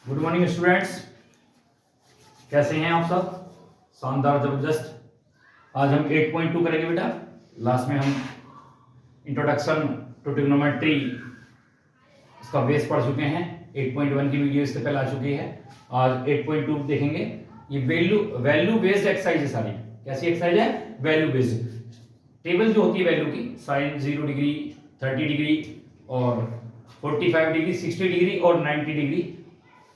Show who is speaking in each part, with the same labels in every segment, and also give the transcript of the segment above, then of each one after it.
Speaker 1: Good morning students, कैसे हैं आप सब? शानदार, जबरदस्त। आज हम 8.2 करेंगे बेटा। लास्ट में हम इंट्रोडक्शन टू ट्रिग्नोमेट्री इसका बेस पढ़ चुके हैं। 8.1 की वीडियो इससे पहले आ चुकी है। आज 8.2 देखेंगे। ये वैल्यू बेस्ड एक्सरसाइज है सारी। कैसी एक्सरसाइज है? Value based. टेबल जो होती है वैल्यू की, साइन 0 डिग्री, 30 डिग्री और 45 डिग्री, 60 डिग्री और 90 डिग्री,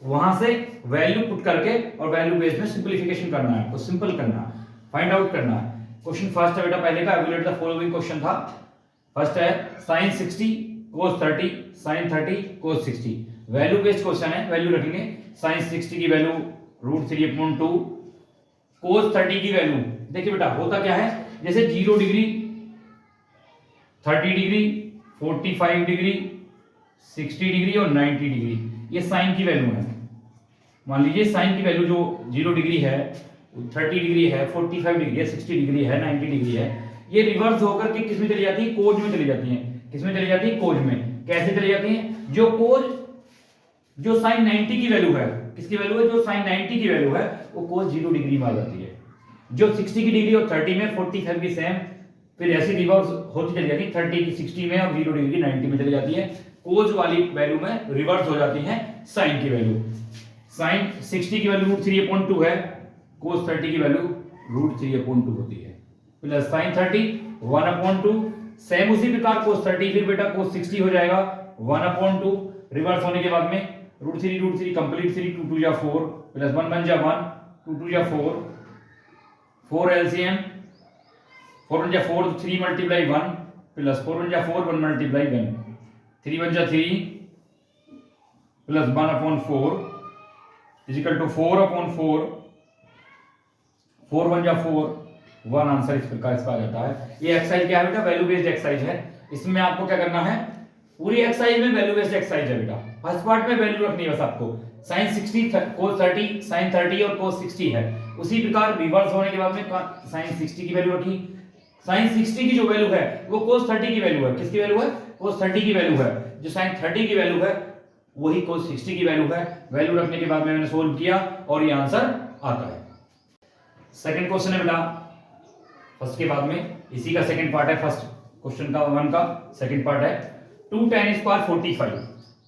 Speaker 1: वहां से वैल्यू पुट करके और वैल्यू बेस में सिंपलीफिकेशन करना है, आपको सिंपल करना है, फाइंड आउट करना है। क्वेश्चन फर्स्ट है बेटा, पहले का एवलुएट द फॉलोइंग क्वेश्चन था। फर्स्ट है sin 60 cos 30 sin 30 cos 60। Value based question है। वैल्यू रखेंगे sin 60 की वैल्यू √3/2, cos 30 की वैल्यू, देखिए बेटा होता क्या है, जैसे 0 डिग्री, 30 डिग्री, 45 डिग्री, 60 डिग्री और 90 डिग्री, ये साइन की वैल्यू है। मान लीजिए साइन की वैल्यू जो 0 डिग्री है, 30 डिग्री है, 45 डिग्री है, 60 डिग्री है, 90 डिग्री है, ये रिवर्स होकर के किस में चली जाती है? कोज में चली जाती है। किस में चली जाती है? कोज में। कैसे चली जाती है? जो साइन 90 की वैल्यू है, किसकी वैल्यू है? जो साइन 90 की वैल्यू है वो कोज 0 डिग्री में आ जाती है। जो 60 की डिग्री और 30 में, 45 की सेम, फिर ऐसी रिवर्स होती चली जाती है, 30 की 60 में और 0 डिग्री 90 में चली जाती है। कोज वाली वैल्यू में रिवर्स हो जाती है साइन की वैल्यू। साइन 60 की वैल्यू √3/2 है, कोस 30 की वैल्यू √3/2 होती है, प्लस साइन 30 1/2, सेम उसी प्रकार कोस 30, फिर बेटा कोस 60 हो जाएगा 1/2, रिवर्स होने के बाद में √3 complete 3, 2 2 4, plus 1 1 1, 2 2 4, 4 LCM, 4 1 4, 3 multiply 1, plus 4 1 4, 1 multiply 1, 3 1 3, plus 1/4 is equal to 4/4, 4 1 4, 1 answer इस प्रकार इसका आ जाता है। ये एक्सरसाइज क्या है बेटा? वैल्यू बेस्ड एक्सरसाइज है। इसमें आपको क्या करना है? पूरी एक्सरसाइज में वैल्यू बेस्ड एक्सरसाइज है बेटा। फर्स्ट पार्ट में वैल्यू रखनी है बस आपको। sin 60 cos 30, sin 30 और cos 60 है। उसी प्रकार रिवर्स होने के बाद में sin 60 की वैल्यू रखी। sin 60 की जो वैल्यू है वो cos 30 की वैल्यू है। किसकी वैल्यू है? cos 30 की वैल्यू है। जो sin 30 की वैल्यू है वही cos 60 की वैल्यू है। वैल्यू रखने के बाद में मैंने सोल्व किया और ये आंसर आता है। सेकंड क्वेश्चन है बेटा, फर्स्ट के बाद में इसी का सेकंड पार्ट है। फर्स्ट क्वेश्चन का 1 का सेकंड पार्ट है। 2 tan square 45,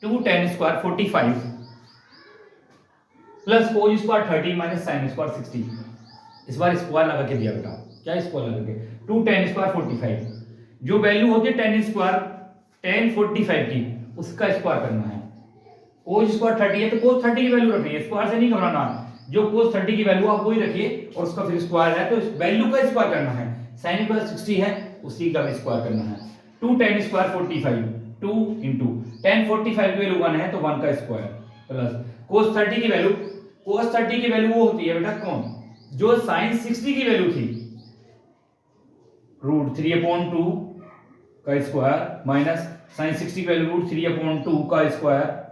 Speaker 1: 2 tan square 45 plus cos square 30 minus sin square 60। इस बार स्क्वायर लगा के दिया बेटा। क्या स्क्वायर लगा के? 2 tan स्क्वायर 45, जो वैल्यू होती है tan स्क्वायर tan 45 की, उसका स्क्वायर करना है। cos स्क्वायर 30 है तो cos 30 की वैल्यू रखनी है, स्क्वायर से नहीं घबराना। जो cos 30 की वैल्यू आप वही रखिए और उसका फिर स्क्वायर है तो इस वैल्यू का स्क्वायर करना है। sin स्क्वायर 60 है, उसी का भी स्क्वायर करना है। 2 tan स्क्वायर 45, 2 into tan 45 की वैल्यू 1 है तो 1 का स्क्वायर, प्लस cos 30 की वैल्यू, cos 30 की वैल्यू वो होती है बेटा कौन? जो sin 60 की वैल्यू थी, √3/2 का स्क्वायर माइनस sin 60 की वैल्यू √3/2 का स्क्वायर।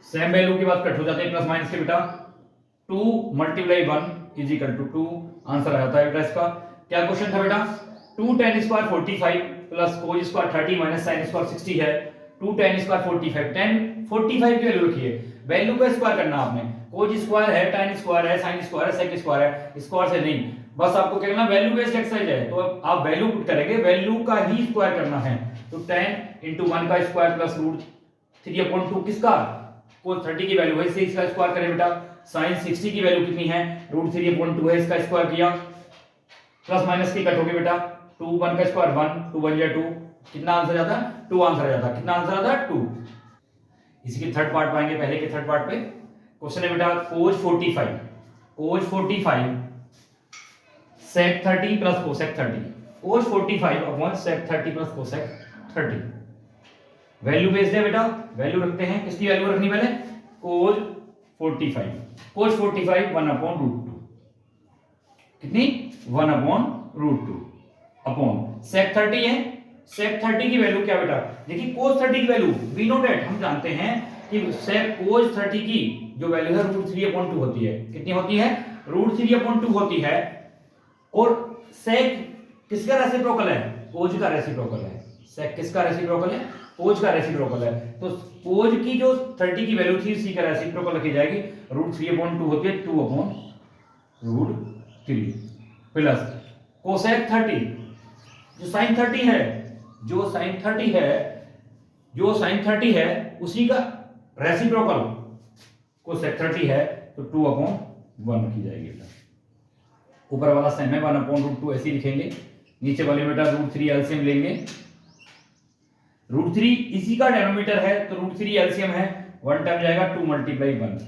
Speaker 1: सेम वैल्यू के बाद कट हो जाते हैं प्लस माइनस के बेटा। 2 multiply 1 is equal to 2 answer आ जाता है बेटा इसका। क्या क्वेश्चन था बेटा? 2 tan square 45 plus cos square 30 minus sin square 60 है। 2 tan स्क्वायर 45, tan 45 की वैल्यू रखिए, वैल्यू का स्क्वायर करना आपने। cos स्क्वायर है, tan स्क्वायर है, sin स्क्वायर है, sec स्क्वायर है, स्क्वायर से नहीं, बस आपको क्या करना? वैल्यू बेस्ड एक्सरसाइज है तो आप वैल्यू पुट करेंगे, वैल्यू का ही स्क्वायर करना है। तो tan into 1 का स्क्वायर प्लस √3/2 किसका? cos 30 की वैल्यू है, इसे इसका स्क्वायर करें बेटा। sin 60 की वैल्यू कितनी है? √3/2 है, इसका स्क्वायर किया, प्लस माइनस की कट होगी बेटा। 2 1 का स्क्वायर 1, 2 1 2, कितना आंसर आता है? 2 आंसर आ जाता है। कितना आंसर आता है? 2। इसी के थर्ड पार्ट पाएंगे, पहले के थर्ड पार्ट पे क्वेश्चन है बेटा cos 45, cos 45 sec 30 plus cosec 30, cos 45 upon sec 30 plus cosec 30। Value based है बेटा, वैल्यू रखते हैं। किसकी वैल्यू रखनी पहले? cos 45 1/√2, कितनी? 1/√2 अपॉन sec 30 है। sec 30 की वैल्यू क्या बेटा? देखिए cos 30 की वैल्यू वी नो दैट, हम जानते हैं कि cos 30 की जो वैल्यू है √3/2 होती है। कितनी होती है? √3/2 होती है। और sec किसका रेसिप्रोकल है? cos का रेसिप्रोकल है। sec किसका रेसिप्रोकल है? कोज का रेसिप्रोकल है, तो कोज की जो 30 की वैल्यू थी उसी का रेसिप्रोकल रखी जाएगी, √3/2 होती है 2/√3 प्लस कोसेक 30, जो साइन 30 है, जो साइन 30 है उसी का रेसिप्रोकल कोसेक 30 है, तो 2/1 रखी जाएगी बेटा। ऊपर वाला सेम है 1/√2 ऐसे ही लिखेंगे, नीचे वाले बेटा √3 एलसीएम लेंगे, √3 इसी का डेनोमीटर है तो √3 एलसीएम है, 1 टाइम जाएगा 2 × 1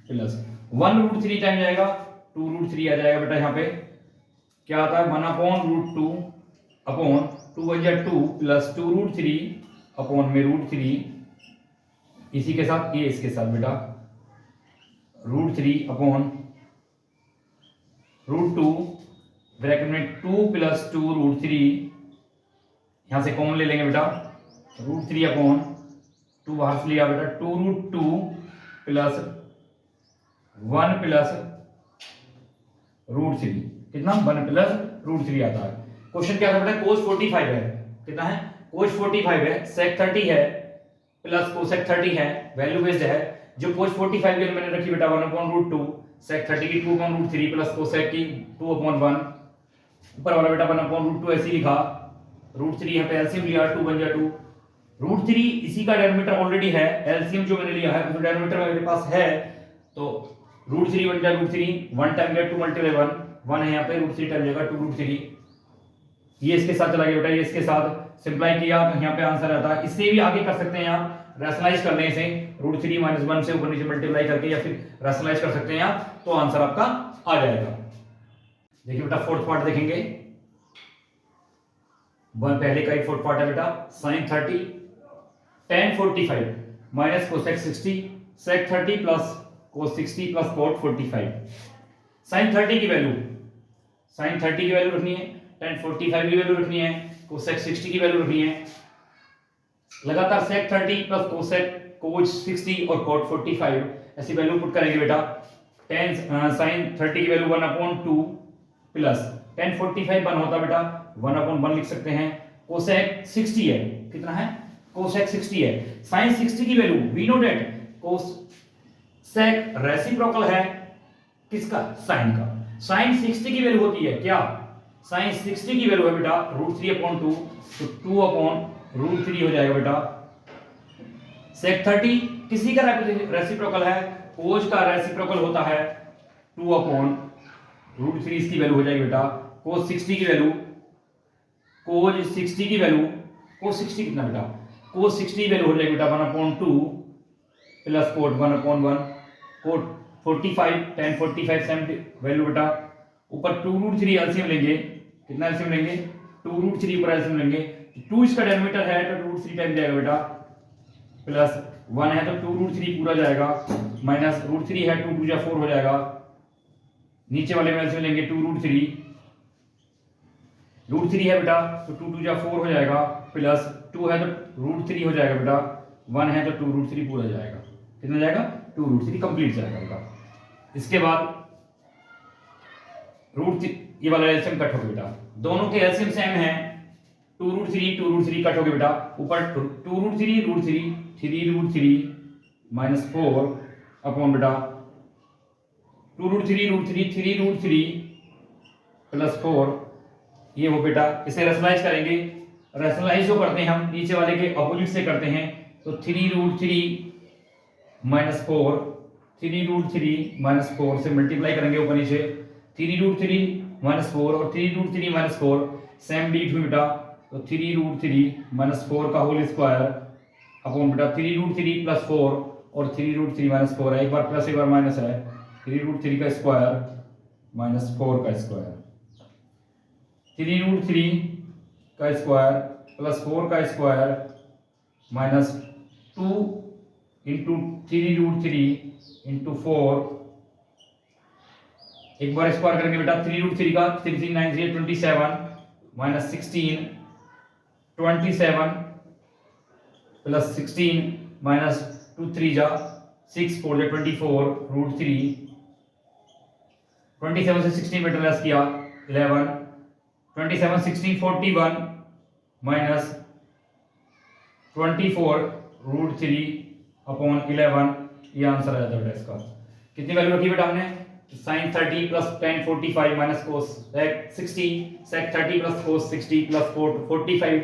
Speaker 1: प्लस 1 √3 टाइम जाएगा 2 √3 आ जाएगा बेटा, यहाँ पे क्या आता है 1/√2 अपॉन 2 × 2 प्लस 2 √3 अपॉन में √3, इसी के साथ ये इसके साथ बेटा √3 अपॉन √2 ब्रैकेट में 2 प्लस 2 √3, यहां से कॉमन ले लेंगे बेटा, √3 अपॉन 2 बाहर से लिया बेटा 2 √2 प्लस 1 प्लस √3, कितना 1 प्लस √3 आता है। क्वेश्चन क्या था बेटा, कोस 45 है, कितना है कोस 45 है, सेक 30 है प्लस कोसेक 30 है, वैल्यू बेस्ड है, जो कोस 45 की मैंने रखी बेटा 1/√2, सेक 30 की 2/√3 प्लस कोसेक की 2/1, ऊपर वाला बेटा 1/√2 ऐसे लिखा, √3 यहाँ पे एलसीएम लिया 2 बन गया 2, √3 इसी का डेनोमीटर ऑलरेडी है, एलसीएम जो मैंने लिया है तो डेनोमीटर मेरे पास है, तो √3 बन गया √3, 1 टाइम गया 2 × 1 है, यहाँ पे √3 टाइम जाएगा 2 √3, ये इसके साथ चला गया बेटा, ये इसके साथ सिंप्लाई किया तो यहाँ पे आंसर आता है। इससे भी आगे कर सकते हैं आप, रैशनलाइज करने से √3 - 1 से ऊपर नीचे मल्टीप्लाई करके, या फिर रैशनलाइज कर सकते हैं आप, तो आंसर आपका आ जाएगा। देखिए बेटा फोर्थ पार्ट देखेंगे, पहले का एक फोर्थ पार्ट है बेटा, sin 30 tan 45 minus cosec 60 sec 30 plus cos 60 plus cot 45। sin 30 की वैल्यू रखनी है, tan 45 की वैल्यू रखनी है, कोसेक 60 की वैल्यू रखनी है, लगातार sec 30 प्लस cos 60 और cot 45 ऐसी वैल्यू पुट करेंगे बेटा। tan sin 30 की वैल्यू 1/2 प्लस tan 45 1 होता बेटा 1/1 लिख सकते हैं, कोसेक 60 है, कितना है कोसेक 60 है, sin 60 की value we know that cosec reciprocal है किसका, sin का, sin 60 की वैल्यू होती है क्या, sin 60 की वैल्यू है बेटा √3/2, तो 2/√3 हो जाएगा बेटा। sec 30 किसी का रेसिप्रोकल है, cos का रेसिप्रोकल होता है 2/√3, इसकी वैल्यू हो जाएगी बेटा, cos 60 की वैल्यू cos 60 कितना बेटा, cos 60 की वैल्यू हो जाएगी बेटा 1/2 plus cot 1/1, cot 45 tan 45 same value बेटा, ऊपर 2√3 एलसीएम लेंगे, कितना एलसीएम लेंगे 2√3 ऊपर एलसीएम लेंगे, 2 इसका डेनोमीटर है तो √3 टाइम जाएगा बेटा, प्लस 1 है तो 2√3 पूरा जाएगा, माइनस √3 है 2 × 4 हो जाएगा, नीचे वाले में एलसीएम लेंगे 2√3 है बेटा तो 2 × 4 हो जाएगा, प्लस 2 है तो √3 हो जाएगा बेटा, 1 है तो 2√3 पूरा जाएगा, कितना जाएगा 2√3 कंप्लीट जाएगा बेटा। इसके बाद √3 ये वाला एलसीएम कट हो गया बेटा, दोनों के एलसीएम सेम है, 2√3 कट हो गया बेटा, ऊपर 2√3 3√3 माइनस 4 अपॉन बेटा 2√3 3√3 प्लस 4, ये वो बेटा, इसे रैशनलाइज करेंगे, रैशनलाइज जो करते हैं हम नीचे वाले के अपोजिट से करते हैं, तो 3√3 माइनस 4 3√3 माइनस 4 से मल्टीप्लाई करेंगे ऊपर नीचे, 3√3 माइनस 4 और 3√3 माइनस 4 सेम डिजिट हुई बेटा, तो 3√3 माइनस 4 का होल स्क्वायर अपॉन बेटा 3√3 प्लस 4 और 3√3 माइनस 4 है, एक बार प्लस एक बार माइनस है, 3√3 का स्क्वायर माइनस 4 का स्क्वायर, 3√3 का स्क्वायर प्लस 4 का स्क्वायर माइनस 2 इंटू 3√3 इंटू 4, एक बार स्क्वायर करेंगे बेटा 3√3 का 3 3 9 3 27 माइनस 16 27 प्लस 16 माइनस 2 3 जा 6 4 जा 24 √3, 27 से 16 बेटा लेस किया 11, 27 16 41 माइनस 24√3/11, ये आंसर आ जाता है बेटा इसका। कितनी वैल्यू रखी बेटा हमने? sin 30 plus tan 45 minus cos sec 60, sec 30 plus cos 60 plus 45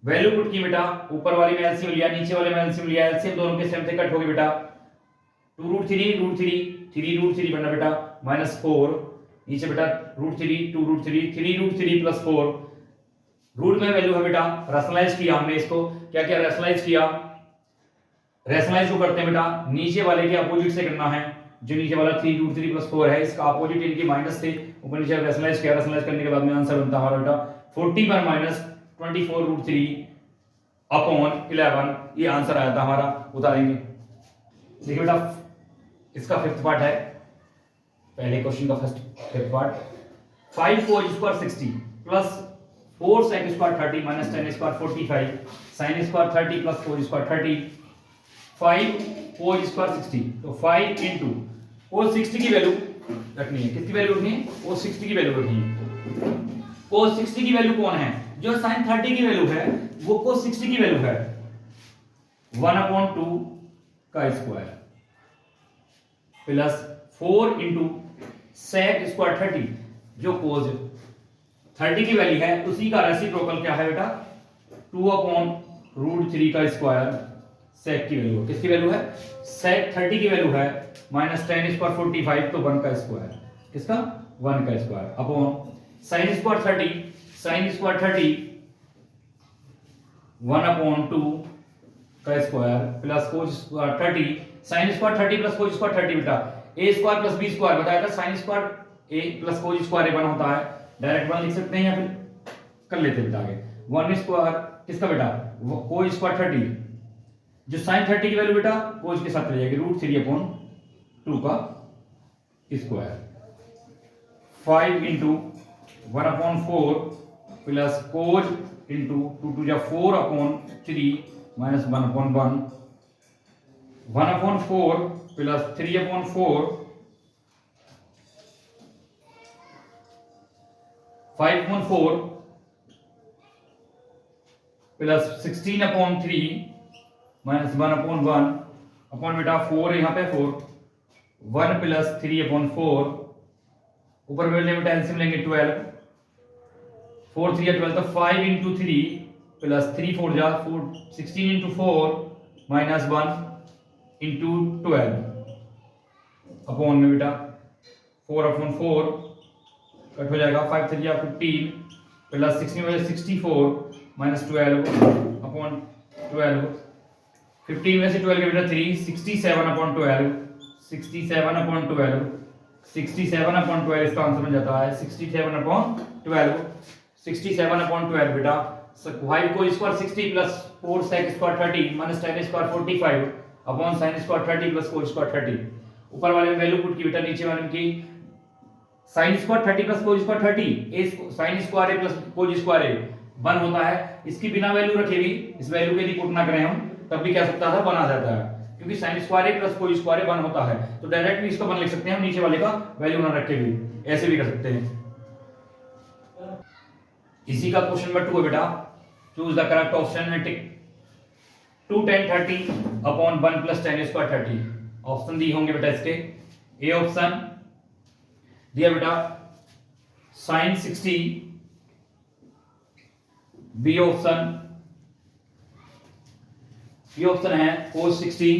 Speaker 1: value put की बेटा। ऊपर वाले में एलसीएम लिया, नीचे वाले में एलसीएम लिया, एलसीएम दोनों के सेम से कट हो गए बेटा। 2√3 बनना बेटा -4, नीचे बेटा √3 2√3 3√3 प्लस 4। रूट में वैल्यू है बेटा, रैशनलाइज किया हमने इसको। क्या क्या रैशनलाइज किया? रैशनलाइज को करते हैं बेटा, नीचे वाले के अपोजिट से करना है। जो नीचे वाला 3√3 प्लस 4 है, इसका अपोजिट इनके माइनस थे, ऊपर नीचे रैशनलाइज किया। रैशनलाइज करने के बाद में आंसर बनता है हमारा बेटा 40 पर -24√3/11, ये आंसर आया था हमारा। उतारेंगे, देखिए बेटा इसका फिफ्थ पार्ट है, पहले क्वेश्चन का fifth part. 5 cos square 60 plus 4 sec square 30 minus tan square 45 sin square 30 plus cos square 30। 5 cos square 60, तो 5 इंटू cos 60 की वैल्यू रखनी है। किसकी वैल्यू रखनी है? cos 60 की वैल्यू रखनी है। cos 60 की वैल्यू कौन है? जो sin 30 की वैल्यू है वो cos 60 की वैल्यू है 1/2 का square plus 4 into sec square 30, जो cos 30 की वैल्यू है उसी का रेसिप्रोकल क्या है बेटा? 2/√3 का स्क्वायर sec की वैल्यू। किसकी वैल्यू है? sec 30 की वैल्यू है माइनस tan स्क्वायर 45, तो 1 का स्क्वायर। किसका? 1 का स्क्वायर अपॉन sin स्क्वायर 30 1/2 का square plus cos square 30 sin square 30 plus cos square 30 बेटा a square plus b square बताया था। sin square a plus cos square a 1 होता है, डायरेक्ट 1 लिख सकते हैं या फिर कर लेते बेटा आगे। 1 स्क्वायर किसका बेटा? cos स्क्वायर 30, जो sin 30 की वैल्यू बेटा cos के साथ चली जाएगी √3/2 का square. 5 into 1/4 plus cos into 2 2 4/3 minus 1/1 1/4 plus 3/4 5/4 plus 16/3 minus 1/1 upon बेटा 4 यहाँ पे 4 1 प्लस 3/4 ऊपर में बेटा एलसीएम लेंगे 12 4 3 12, तो 5 इंटू 3 प्लस 3 4 जा 4 16 इंटू 4 माइनस 1 इंटू 12 अपॉन में बेटा 4/4 कट हो जाएगा 5 3 जा 15 प्लस 16 में 64 माइनस 12 अपॉन 12 15 में से 12 के बेटा 3 67/12 67/12 इसका आंसर बन जाता है 67/12 बेटा। 5 को square 60 plus 4 sec square 30 minus tan square 45 upon sin square 30 plus cos square 30। ऊपर वाले में वैल्यू पुट की बेटा, नीचे वाले की sin square 30 plus cos square 30 a sin square a plus cos square a 1 होता है। इसकी बिना वैल्यू रखे भी, इस वैल्यू के यदि पुट ना करें हम तब भी क्या सकता था 1 आ जाता है, क्योंकि sin square a plus cos square a 1 होता है। तो डायरेक्ट भी इसका 1 लिख सकते हैं हम, नीचे वाले का वैल्यू ना रख के भी ऐसे भी कर सकते हैं। इसी का क्वेश्चन नंबर 2 है बेटा, choose the correct option and tick 2 tan 30 upon 1 plus tan square 30। Option दी होंगे बेटा इसके। ए ऑप्शन दिया बेटा sin 60, बी ऑप्शन है cos 60,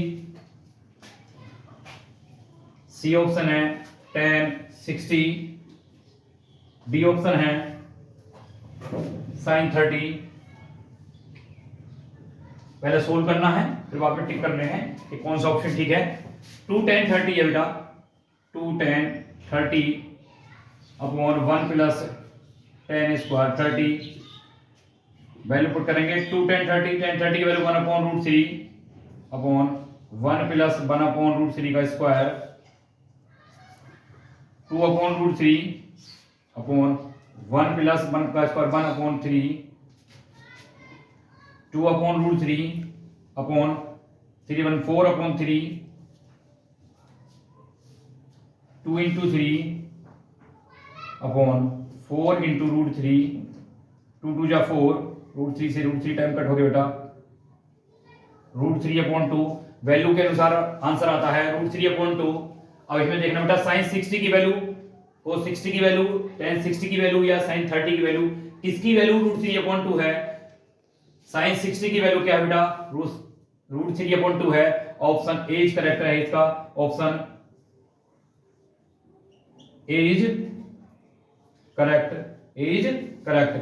Speaker 1: सी ऑप्शन है tan 60, डी ऑप्शन है sin 30। पहले सोल्व करना है फिर बाद में टिक करने हैं कि कौन सा ऑप्शन ठीक है। 2 tan 30 है बेटा, 2 tan 30 upon 1 plus tan square 30 value put करेंगे। 2 tan 30 की वैल्यू 1/√3 अपॉन 1 प्लस 1/√3 का स्क्वायर 2/√3 अपॉन 1 प्लस 1 का square 1/3 2/√3 upon 3 1 4/3 2 into 3 upon 4 into √3 2 2 जा 4 √3 से √3 टाइम कट हो गया बेटा √3/2, वैल्यू के अनुसार आंसर आता है √3/2। अब इसमें देखना बेटा sin 60 की वैल्यू, cos 60 की वैल्यू, tan 60 की वैल्यू या sin 30 की वैल्यू, किसकी वैल्यू √3/2 है? sin 60 की वैल्यू क्या है बेटा? √3/2 है। ऑप्शन ए इज करेक्ट है इसका, option A is correct, A is correct.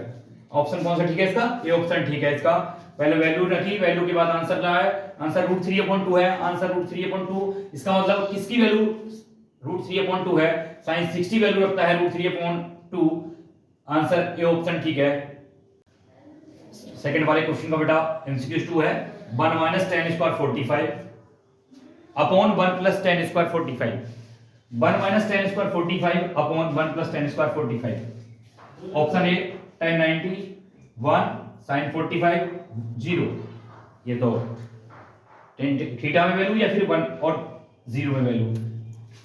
Speaker 1: Option कौन सा ठीक है इसका? ये ऑप्शन ठीक है इसका। पहले वैल्यू रखी, वैल्यू के बाद आंसर लाया है, आंसर √3/2 है, आंसर √3/2। इसका मतलब किसकी वैल्यू √3/2 है? sin 60 वैल्यू रखता है √3/2, आंसर ए ऑप्शन ठीक है। सेकंड वाले क्वेश्चन का बेटा MCQ 2 है 1 - tan² 45 upon 1 + tan² 45, 1 - tan² 45 upon 1 + tan² 45। Option A tan 90, 1 sin 45 0, ये तो थीटा में वैल्यू या फिर 1 और 0 में वैल्यू।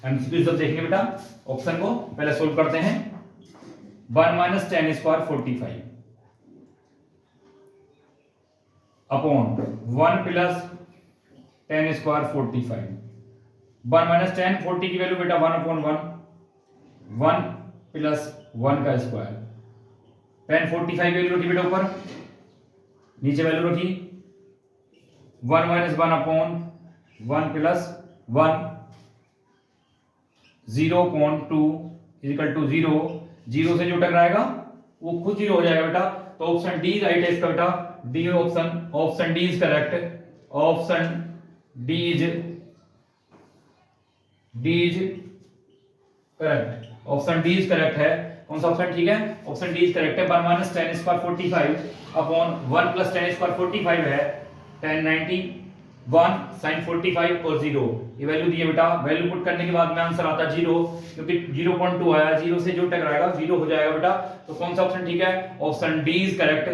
Speaker 1: MCQ जब देखेंगे बेटा ऑप्शन को पहले सोल्व करते हैं। 1 - tan² 45 अपॉन 1 + tan² 45, 1 - tan 40 की वैल्यू बेटा 1/1, 1 + 1 का स्क्वायर, tan 45 वैल्यू रखी बेटा ऊपर, नीचे वैल्यू रखी 1 - 1/1 + 1, 0.2 = 0, 0 से जो टकराएगा वो खुद 0 हो जाएगा बेटा। तो ऑप्शन डी राइट है इसका बेटा, D option, option D is correct, option D is correct, option D is correct है। कौन सा ऑप्शन ठीक है? ऑप्शन डी इज करेक्ट है। 1 - tan² 45 अपॉन 1 + tan² 45 है tan 90, 1 sin 45 और 0, ये वैल्यू दी है बेटा। वैल्यू पुट करने के बाद में आंसर आता है 0, क्योंकि 0.2 आया, 0 से जो टकराएगा 0 हो जाएगा बेटा। तो कौन सा ऑप्शन ठीक है? Option D is correct.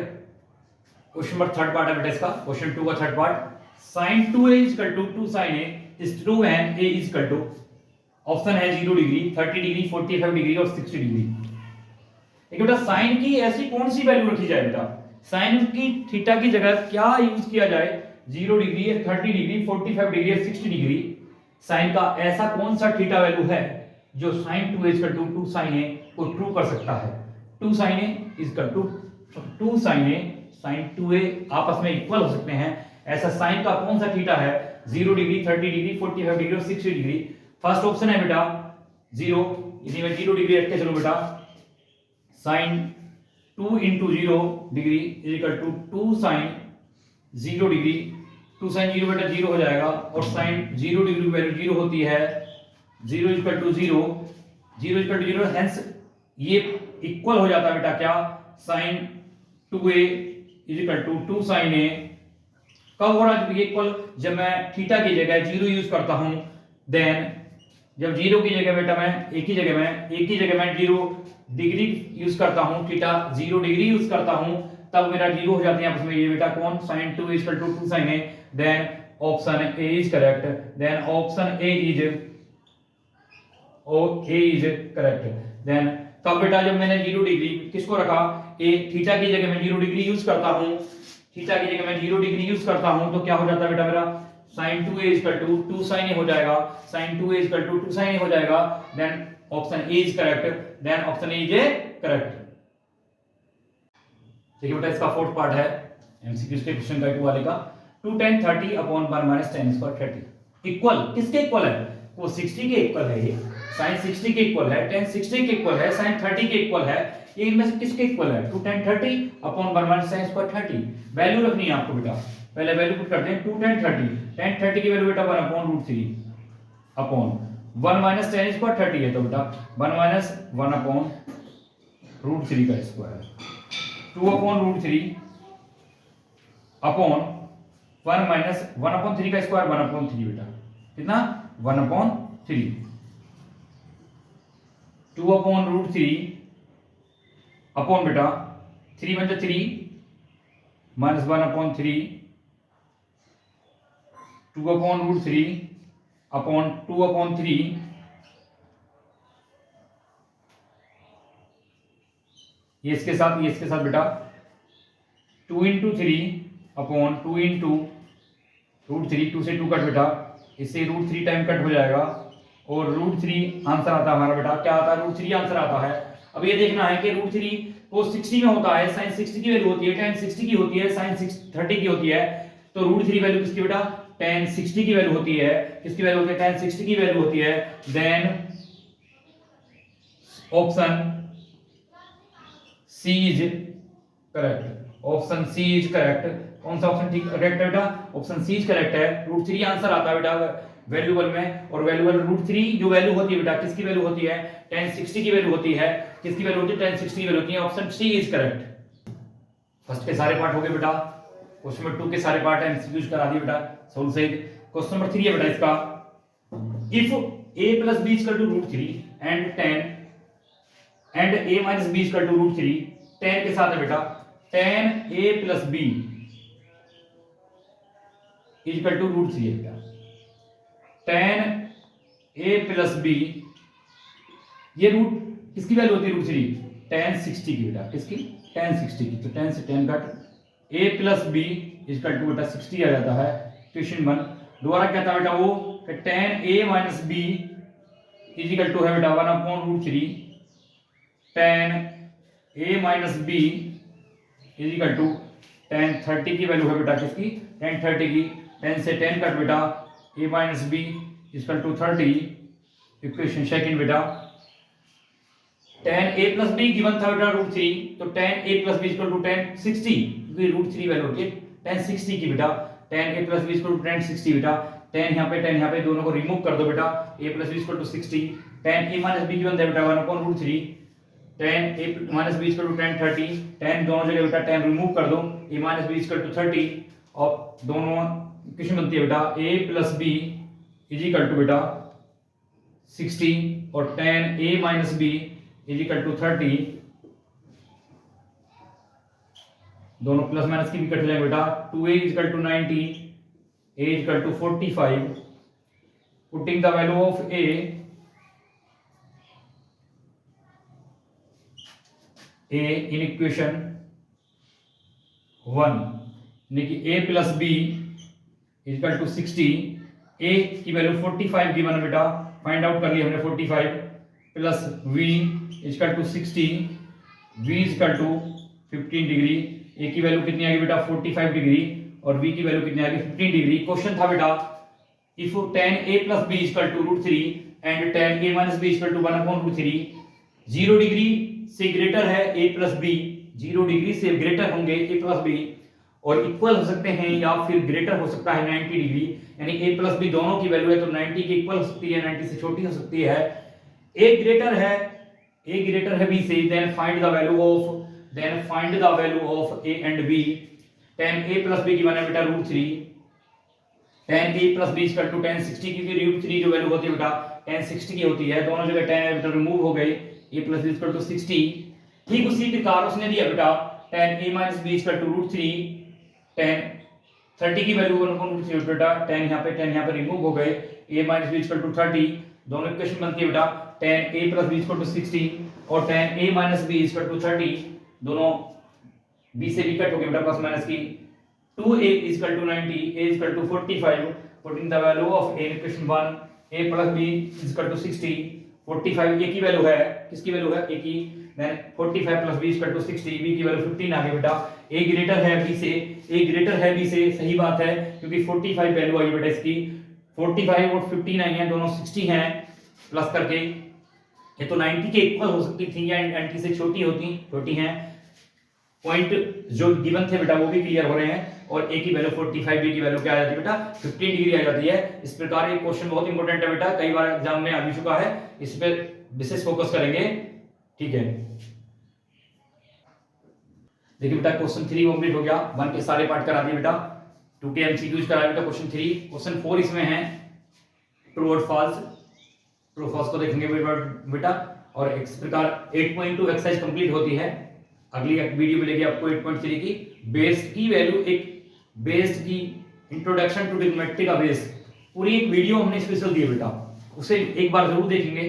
Speaker 1: Question number third part है बेटा इसका, क्वेश्चन 2 का third part. sin 2a = 2 sin a is true when a = option है 0 डिग्री, 30 डिग्री, 45 डिग्री और 60 डिग्री। एक बेटा साइन की ऐसी कौन सी वैल्यू रखी जाए बेटा? साइन की थीटा की जगह क्या यूज किया जाए? 0 degree, 30 degree, 45 degree, 60 degree. Sine का ऐसा कौन सा थीटा वैल्यू है जो sin 2a = 2 sin a को ट्रू कर सकता है? 2 sin a = 2 sin a, sin 2a आपस में इक्वल हो सकते हैं। ऐसा साइन का कौन सा थीटा है? 0 डिग्री, 30 डिग्री, 45 डिग्री और 60 डिग्री। फर्स्ट ऑप्शन है बेटा 0, इसी में 0 डिग्री रख के चलो बेटा। sin 2 × 0 degree = 2 sin 0 degree, 2 sin 0 बेटा 0 हो जाएगा, और sin 0 डिग्री की वैल्यू 0 होती है, 0 = 0, 0 = 0, हेंस ये इक्वल हो जाता है बेटा क्या? sin 2a = 2 sin a। कब हो रहा है इक्वल? जब मैं थीटा की जगह 0 यूज करता हूं, देन जब 0 की जगह बेटा मैं एक ही जगह मैं 0 डिग्री यूज करता हूं, थीटा 0 डिग्री यूज करता हूं, तब मेरा 0 हो जाते हैं आपस में। ये बेटा कौन? sin 2 = 2 sin a, then option A is correct, then option A is correct. Then तब बेटा जब मैंने 0 डिग्री किसको रखा? ए, थीटा की जगह मैं 0 डिग्री यूज करता हूं, थीटा की जगह मैं 0 डिग्री यूज करता हूं, तो क्या हो जाता है बेटा मेरा? sin 2a = 2 sin a हो जाएगा, sin 2a = 2 sin a हो जाएगा, then option A is correct, then option A is correct. देखिए बेटा इसका फोर्थ पार्ट है एमसीक्यू के क्वेश्चन का 2 वाले का। 2 tan 30 अपॉन 1 - tan² 30 इक्वल किसके इक्वल है? वो 60 के इक्वल है, ये sin 60 के इक्वल है, tan 60 के इक्वल है, sin 30 के इक्वल है। ये इनमें से किसके इक्वल है? 2 tan 30 अपॉन 1 - tan² 30। वैल्यू रखनी है आपको बेटा, पहले वैल्यू पुट करते हैं। 2 tan 30, tan 30 की वैल्यू बेटा 1/√3 अपॉन 1 - tan² 30 है, तो बेटा 1 - 1/√3 का स्क्वायर, 2/√3 अपॉन 1 - 1/3 का स्क्वायर, 1/3 बेटा कितना? 1/3, 2/√3 अपॉन बेटा 3 × 3 -1/3, 2/√3 अपॉन 2/3, ये इसके साथ बेटा 2 × 3 अपॉन 2 × √3, 2 से 2 कट बेटा, इससे √3 टाइम कट हो जाएगा और √3 आंसर आता है हमारा बेटा। क्या आता है? √3 आंसर आता है। अब ये देखना है कि √3 को 60 में होता है, sin 60 की वैल्यू होती है, tan 60 की होती है, sin 30 की होती है, तो √3 वैल्यू किसकी बेटा? tan 60 की वैल्यू होती है। किसकी वैल्यू होती है? tan 60 की वैल्यू होती है। Then option C is correct. Option C is correct. कौन सा ऑप्शन ठीक करेक्ट है बेटा? ऑप्शन सी इज करेक्ट है। √3 आंसर आता है बेटा वैल्यूबल में, और वैल्यूबल √3 जो वैल्यू होती है बेटा किसकी वैल्यू होती है? tan 60 की वैल्यू होती है। किसकी वैल्यू होती है? tan 60 की वैल्यू होती है। Option C is correct. First के सारे पार्ट हो गए बेटा। क्वेश्चन नंबर 2 के सारे पार्ट एमसीक्यूज करा दिए बेटा सॉल्व से। क्वेश्चन नंबर 3 है बेटा इसका, if a + b = √3 and a - b = √3, tan के साथ है बेटा, tan a + b = √3 है बेटा। tan a + b, ये रूट किसकी वैल्यू होती है? √3 tan 60 की बेटा। किसकी? tan 60 की। तो tan से tan कट, a + b = बेटा 60 आ जाता है। क्वेश्चन 1 दोबारा क्या था बेटा वो कि tan a - b = है बेटा 1/√3, tan a - b = tan 30 की वैल्यू है बेटा किसकी? tan 30 की। tan से tan कट बेटा, a - b = 30। इक्वेशन सेकंड बेटा, tan a + b गिवन था बेटा √3, तो tan a + b = tan 60, क्योंकि √3 वैल्यू होती है tan 60 की बेटा। tan a + b = tan 60 बेटा। tan यहाँ पे दोनों को रिमूव कर दो बेटा, a + b = 60। tan a - b given था बेटा 1/√3, tan a - b = tan 30। tan दोनों जगह बेटा tan रिमूव कर दो, a - b = 30, और दोनों इक्वेशन बनती है बेटा a + b = बेटा 60, और tan a - b = 30। दोनों प्लस माइनस की भी कट हो जाएंगे बेटा। 2a = 90, a = 45। Putting the value of a in equation 1, यानी कि a + b = 60। a की वैल्यू 45 गिवन है बेटा, फाइंड आउट कर लिया हमने 45, plus v = 60, v = 15 degree. a की वैल्यू कितनी आ गई बेटा? 45 डिग्री, और v की वैल्यू कितनी आ गई? 15 डिग्री। क्वेश्चन था बेटा, if tan a + b = √3 and tan a - b = 1/√3, 0 degree से ग्रेटर है a + b, 0 डिग्री से ग्रेटर होंगे a + b, और इक्वल हो सकते हैं या फिर ग्रेटर हो सकता है 90 डिग्री, यानी a + b दोनों की वैल्यू है तो 90 के इक्वल हो सकती है, 90 से छोटी हो सकती है। a ग्रेटर है b से, then find the value of a and b। tan a + b given है बेटा √3, tan a + b = tan 60, क्योंकि √3 जो वैल्यू होती है बेटा tan 60 की होती है। दोनों जगह tan बेटा रिमूव हो गई, a + b = 60। ठीक उसी प्रकार उसने दिया बेटा tan a - b = √3, tan 30 की वैल्यू 1/√3 बेटा, tan यहाँ पे रिमूव हो गए, a - b = 30। दोनों इक्वेशन बनती है बेटा tan a + b = 60 और tan a - b = 30। दोनों b से b कट हो गए बेटा प्लस माइनस की। 2a = 90, a = 45, putting the value of a equation 1, a + b = 60। 45 a की वैल्यू है, किसकी वैल्यू है? a की। देन 45 + b = 60, b की वैल्यू 15 आ गई बेटा। a ग्रेटर है b से, सही बात है, क्योंकि 45 वैल्यू आई बेटा इसकी, 45 और 15 आई है, दोनों 60 हैं प्लस करके। ये तो 90 के इक्वल हो सकती थी या 90 से छोटी हैं। पॉइंट जो गिवन थे बेटा वो भी क्लियर हो रहे हैं, और a की वैल्यू 45, b की वैल्यू क्या आ जाती है बेटा? 15 डिग्री आ जाती है। इस प्रकार ये क्वेश्चन बहुत इंपॉर्टेंट है बेटा, कई बार एग्जाम में आ भी चुका है, इस पे विशेष फोकस करेंगे। ठीक है, देखिए बेटा क्वेश्चन 3 कंप्लीट हो गया, 1 के सारे पार्ट करा दिए बेटा, 2 के एमसीक्यूज करा बेटा। क्वेश्चन 3, क्वेश्चन 4 इसमें है ट्रू और फॉल्स। ट्रू फॉल्स को देखेंगे बेटा, और इस प्रकार 8.2 एक्सरसाइज कंप्लीट होती है। अगली वीडियो मिलेगी आपको 8.3 की बेस्ड की वैल्यू, एक बेस्ड की इंट्रोडक्शन टू ट्रिग्नोमेट्री का बेस, पूरी एक वीडियो हमने स्पेशल दी है बेटा, उसे एक बार जरूर देखेंगे।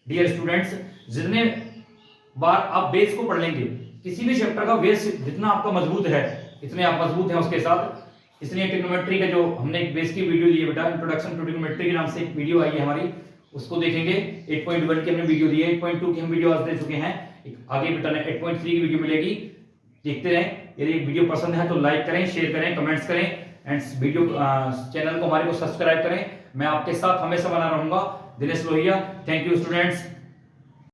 Speaker 1: डियर स्टूडेंट्स, जितने बार आप बेस को पढ़ लेंगे, किसी भी चैप्टर का बेस जितना आपका मजबूत है, इतने आप मजबूत हैं उसके साथ, इसलिए ट्रिग्नोमेट्री का जो हमने एक बेस की वीडियो दी है बेटा, इंट्रोडक्शन टू ट्रिग्नोमेट्री के नाम से एक वीडियो आई है हमारी, उसको देखेंगे। 8.1 की हमने वीडियो दी है, 8.2 की हम वीडियो आज दे चुके हैं, आगे बेटा ने 8.3 की वीडियो मिलेगी, देखते रहें। यदि वीडियो पसंद है तो लाइक करें, शेयर करें, कमेंट्स करें एंड वीडियो चैनल को हमारे को सब्सक्राइब करें। मैं आपके साथ हमेशा बना रहूंगा। Dinesh Lohia, thank you students.